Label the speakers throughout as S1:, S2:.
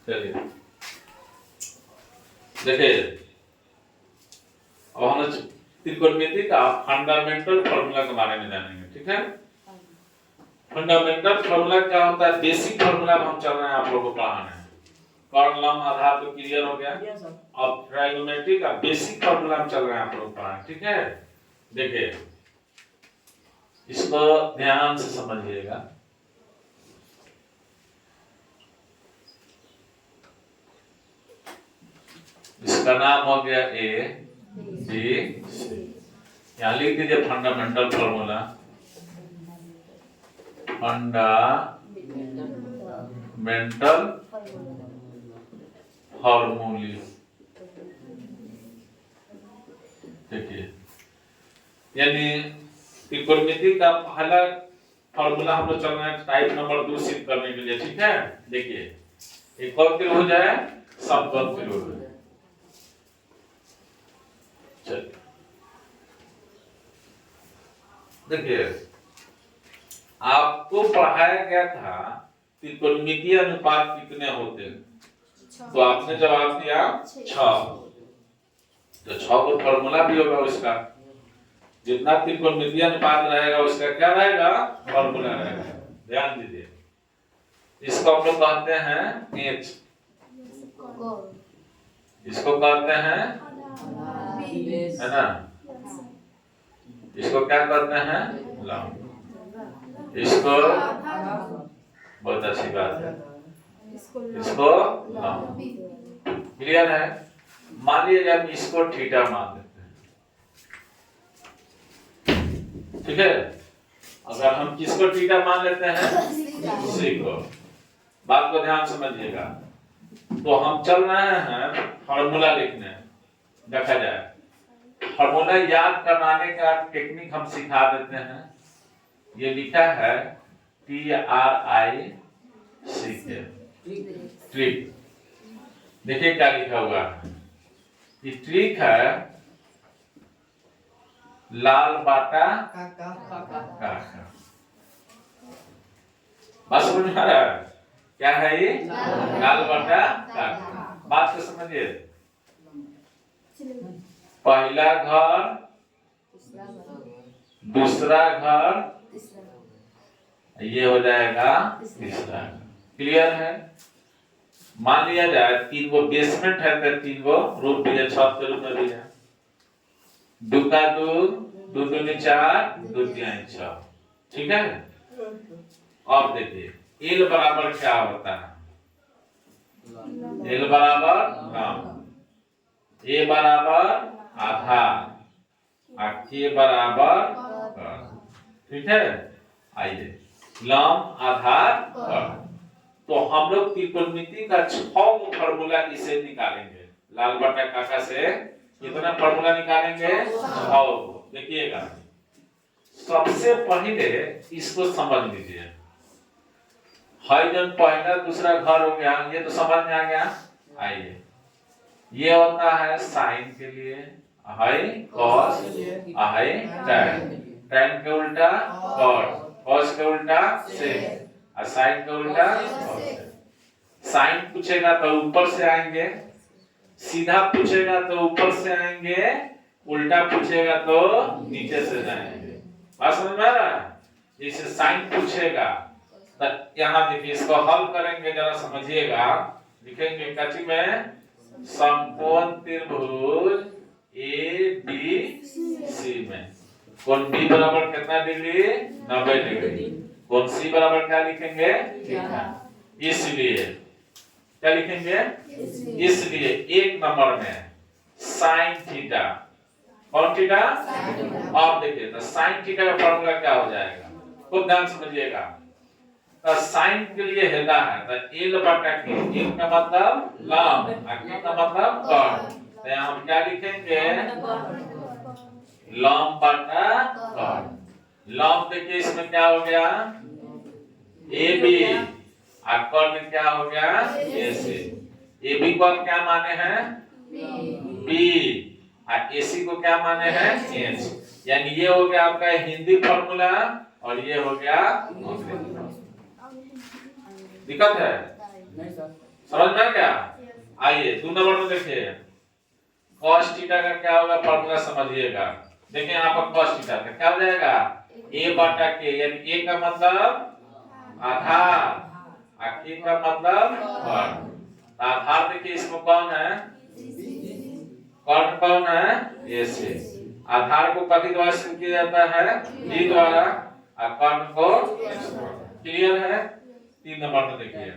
S1: चलिए देखिए, अब हम त्रिकोणमिति का फंडामेंटल फार्मूला के बारे में जानेंगे। ठीक है, फंडामेंटल फार्मूला क्या होता है? बेसिक फार्मूला हम चल रहे हैं आप लोगों को पढ़ाने। कर्ण लंब आधार तो क्लियर हो गया। अब ट्राइगोनोमेट्री का बेसिक फार्मूला हम चल रहे हैं आप लोग पढ़ाने। ठीक है, देखिए इसको ध्यान से समझिएगा। इसका नाम हो गया ए बी सी। यहाँ लिख दीजिए फंडामेंटल फार्मूला। फंडामेंटल फार्मूले। देखिए, यानी त्रिकोणमिति का पहला फार्मूला हम लोग चल रहे हैं टाइप नंबर 2 सिद्ध करने के लिए। ठीक है, देखिए एक और क्लियर हो जाए, सब बात क्लियर हो जाए। चलिए देखिए, आपको पढ़ाया गया था त्रिकोणमितीय अनुपात कितने होते हैं, तो आपने जवाब दिया 6। तो 6 को फार्मूला भी होगा उसका। जितना त्रिकोणमितीय अनुपात रहेगा उसका क्या रहेगा? फार्मूला रहेगा। ध्यान दीजिए, इसको हम लोग कहते हैं एच, इसको कहते हैं है ना, इसको क्या कहते हैं? लंब। इसको बहुत अच्छी बात है, इसको लंब। क्लियर है? मान लीजिए हम इसको थीटा मान लेते हैं। ठीक है, अगर हम किसको थीटा मान लेते हैं? सी को। बात को ध्यान समझिएगा। तो हम चल रहे हैं फार्मूला लिखने। देखा जाए, फार्मूला याद करवाने का टेक्निक हम सिखा देते हैं। ये लिखा है TRIC ट्रिक। देखिए क्या लिखा हुआ है, ये ट्रिक है लाल बाटा काका। बात समझ में आ रहा है? क्या है ये? लाल बाटा काका। बात को समझिए, पहला घर, दूसरा घर, ये हो जाएगा तीसरा। क्लियर है? मान लिया जाए 3 गो बेसमेंट है तो 3 गो रूफ भी है, छत के रूप में भी है। 2 का 2, 2 दूनी 4, 2 तिहाई 6। ठीक है, अब देखिए L बराबर क्या होता है? L बराबर लंब, A बराबर आधार, K बराबर कर्ण। ठीक है, आइए लंब आधार कर्ण। तो हम लोग त्रिकोणमिति का 6 को फार्मूला इसे निकालेंगे। लाल बटा काका से कितना फार्मूला निकालेंगे? 6 को। देखिएगा, सबसे पहले इसको समझ लीजिए। हाइजन पहला दूसरा घर हो गया, ये तो समझ में आ गया। आइए, ये होता है साइन के लिए, high cos, high tan, tan के उल्टा कॉस, कॉस के उल्टा सेक, साइन का उल्टा साइन पूछेगा तो ऊपर से आएंगे, सीधा पूछेगा तो ऊपर से आएंगे, उल्टा पूछेगा तो नीचे से जाएंगे। बात समझ में आ रहा है? जैसे साइन पूछेगा तो यहाँ देखिए, इसको हल करेंगे, जरा समझिएगा। लिखेंगे कच्ची में समकोण त्रिभुज ABC में कोण B बराबर कितना डिग्री? 90 डिग्री। कोण C बराबर क्या लिखेंगे? थीटा। इसलिए क्या लिखेंगे? इसलिए 1 नंबर में साइन थीटा। कौन थीटा? अब देखिए, तो साइन थीटा का फॉर्मूला क्या हो जाएगा? खूब ध्यान समझिएगा। तो साइन के लिए हेदा है तो L बटा K, L का मतलब लंब, K का मतलब कर्ण। तो यहाँ हम क्या लिखेंगे? लंब बटा कर्ण। लंब देखिए इसमें क्या हो गया? AB, और कर्ण क्या हो गया? AC। AB को आप क्या माने हैं? B, और AC को क्या माने हैं? H। यानी ये हो गया आपका हिंदी फॉर्मूला और ये हो गया अंग्रेजी। दिक्कत है?
S2: नहीं सर।
S1: समझ में आ गया? आइए 2 नंबर में देखिए cos थीटा का क्या होगा फॉर्मूला समझिएगा। देखिए यहाँ पर cos थीटा का क्या हो जाएगा a बटा k, यानी a का मतलब आधार और k का मतलब कर्ण। आधार देखिए इसमें कौन है, कर्ण कौन है, a से। आधार को कथी द्वारा सिद्ध किया जाता है, b द्वारा, और कर्ण को x द्वारा। क्लियर है? 3 नंबर में देखिए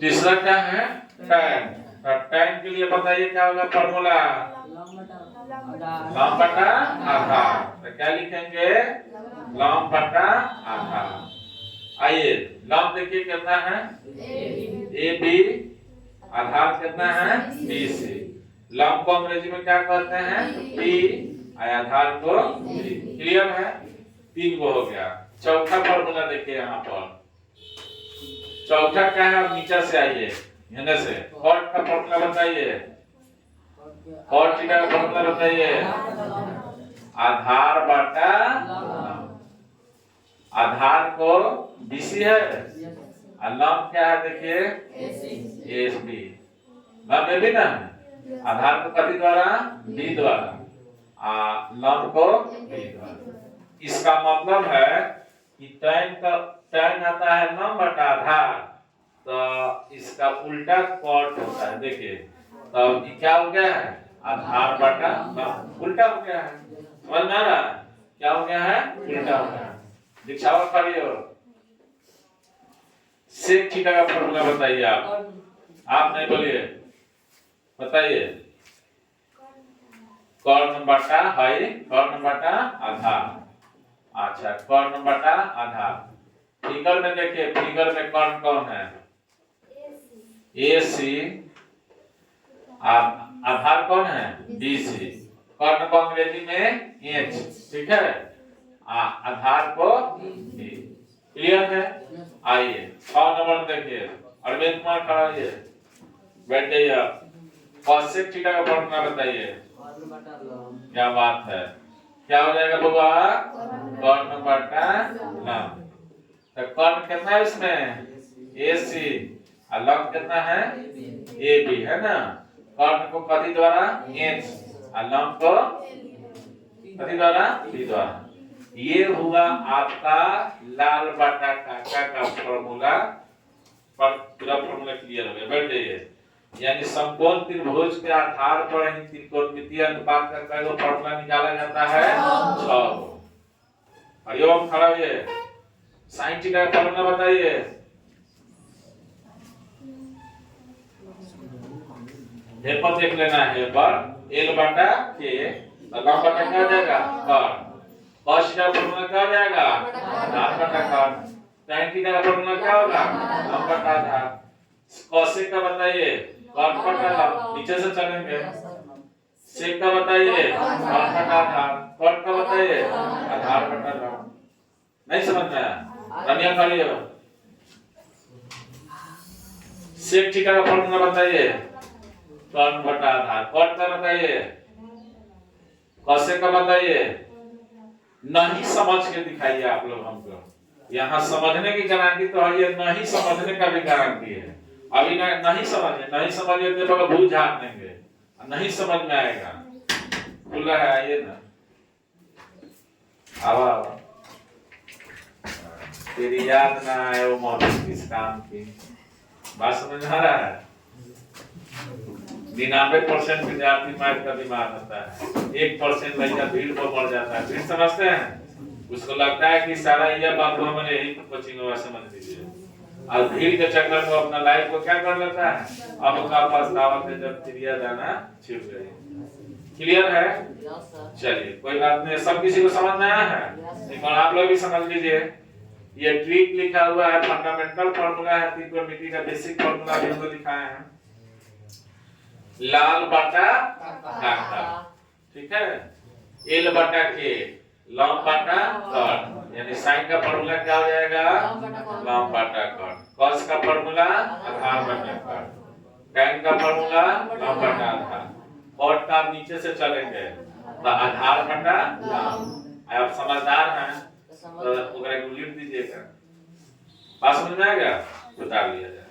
S1: तीसरा क्या है tan। tan के लिए बताइए क्या होगा फॉर्मूला, लंब बटा आधार। तो क्या लिखेंगे, लंब बटा आधार। आइए लंब देखिए कितना है ए बी, आधार कितना है बी सी। लंब को अंग्रेजी में क्या कहते हैं पी, आधार को बी। क्लियर है? 3 को हो गया। चौथा फॉर्मूला देखिए यहाँ पर, चौथा क्या है, अब नीचे से आइए यहाँ से cot का फॉर्मूला बताइए, cot थीटा का फॉर्मूला बताइए, आधार बटा आधार को BC है और लंब क्या है देखिए AB। लंब AB ना है, आधार को कथी द्वारा B द्वारा, लंब को B द्वारा। इसका मतलब है कि tan आता है लंब बटा आधार, तो इसका उल्टा cot होता है। देखिए तो ये क्या हो गया है, आधार बटा लंब, उल्टा हो गया है। समझ में आ रहा है क्या हो गया है, उल्टा हो गया है। दिखाओ खड़ी हो। sec थीटा का फॉर्मूला बताइए आप नहीं बोलिए, बताइए। कर्ण बटा है, कर्ण बटा आधार। अच्छा कर्ण बटा आधार। फिगर में देखिए, फिगर में कर्ण कौन है, AC, आधार कौन है BC। कर्ण को अंग्रेजी में H, ठीक है, आधार को B। क्लियर है? आइए 6 नंबर में देखिए, अरविंद कुमार खड़ा है, बैठ जाइए। cosec थीटा का फॉर्मूला बताइए। क्या बात है, क्या हो जाएगा बबुआ, कर्ण बटा लंब। तो कर्ण कितना है इसमें AC, और लंब कितना है AB, है ना। कर्ण को कथी द्वारा H, और लंब को कथी द्वारा B द्वारा। ये हुआ आपका लाल बटा काका का फॉर्मूला। पूरा फॉर्मूला क्लियर हो गया, बैठ जाइए। यानी समकोण त्रिभुज के आधार पर ही त्रिकोणमितीय अनुपात का फॉर्मूला निकाला जाता है 6। हरिओम खड़ा होइए, sin थीटा का फॉर्मूला बताइए। ये पर देख लेना है, पर l बटा k, लंब बटा क्या हो जाएगा कर्ण। cos थीटा का फॉर्मूला क्या हो जाएगा आधार बटा कर्ण। tan थीटा का फॉर्मूला क्या होगा लंब बटा आधार। cosec का बताइए कर्ण बटा लंब, नीचे से चलेंगे। sec का बताइए कर्ण बटा आधार, cot का बताइए आधार बटा लंब। नहीं समझ में आया? रनिया खड़ी हो। sec थीटा का फॉर्मूला बताइए कर्ण बटा आधार, cot का बताइए, cosec का बताइए। नहीं समझ के दिखाइए आप लोग हमको, यहाँ समझने की गारंटी तो है, ये नहीं समझने का भी गारंटी है। अभी नहीं समझे तो भूल झाड़ देंगे, नहीं समझ में आएगा। खुला है, आइए ना, आवा तेरी याद ना आए वो मोहब्बत किस काम की। बात समझ में आ रहा है? 99% विद्यार्थी मैथ का बीमार होता है, 1% लड़का भीड़ पर मर जाता है। भीड़ समझते हैं, उसको लगता है कि सारा यह बात हमने यही कोचिंग में समझ लीजिए, और भीड़ के चक्कर में अपना लाइफ को क्या कर लेता है, अब उसका पछतावा से जब क्रिया जाना छिप गई। क्लियर है? चलिए कोई बात नहीं, सब किसी को समझ में आया है? लेकिन आप लोग भी समझ लीजिए, ये ट्रिक लिखा हुआ है, फंडामेंटल फार्मूला है, त्रिकोणमिति का बेसिक फार्मूला भी हमको दिखाए हैं। लाल बटा काका, ठीक है, l बटा k, लंब बटा कर्ण, यानी sin का फार्मूला क्या हो जाएगा लंब बटा कर्ण। cos का फार्मूला आधार बटा कर्ण, tan का फार्मूला लंब बटा आधार, cot का नीचे से चलेंगे तो आधार बटा लंब। आप समझदार हैं तो ओकरा को लिख दीजिएगा। बात समझ में आ गया? बता लिया जाए।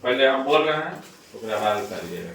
S1: पहले हम बोल रहे हैं, उसके बाद करिएगा।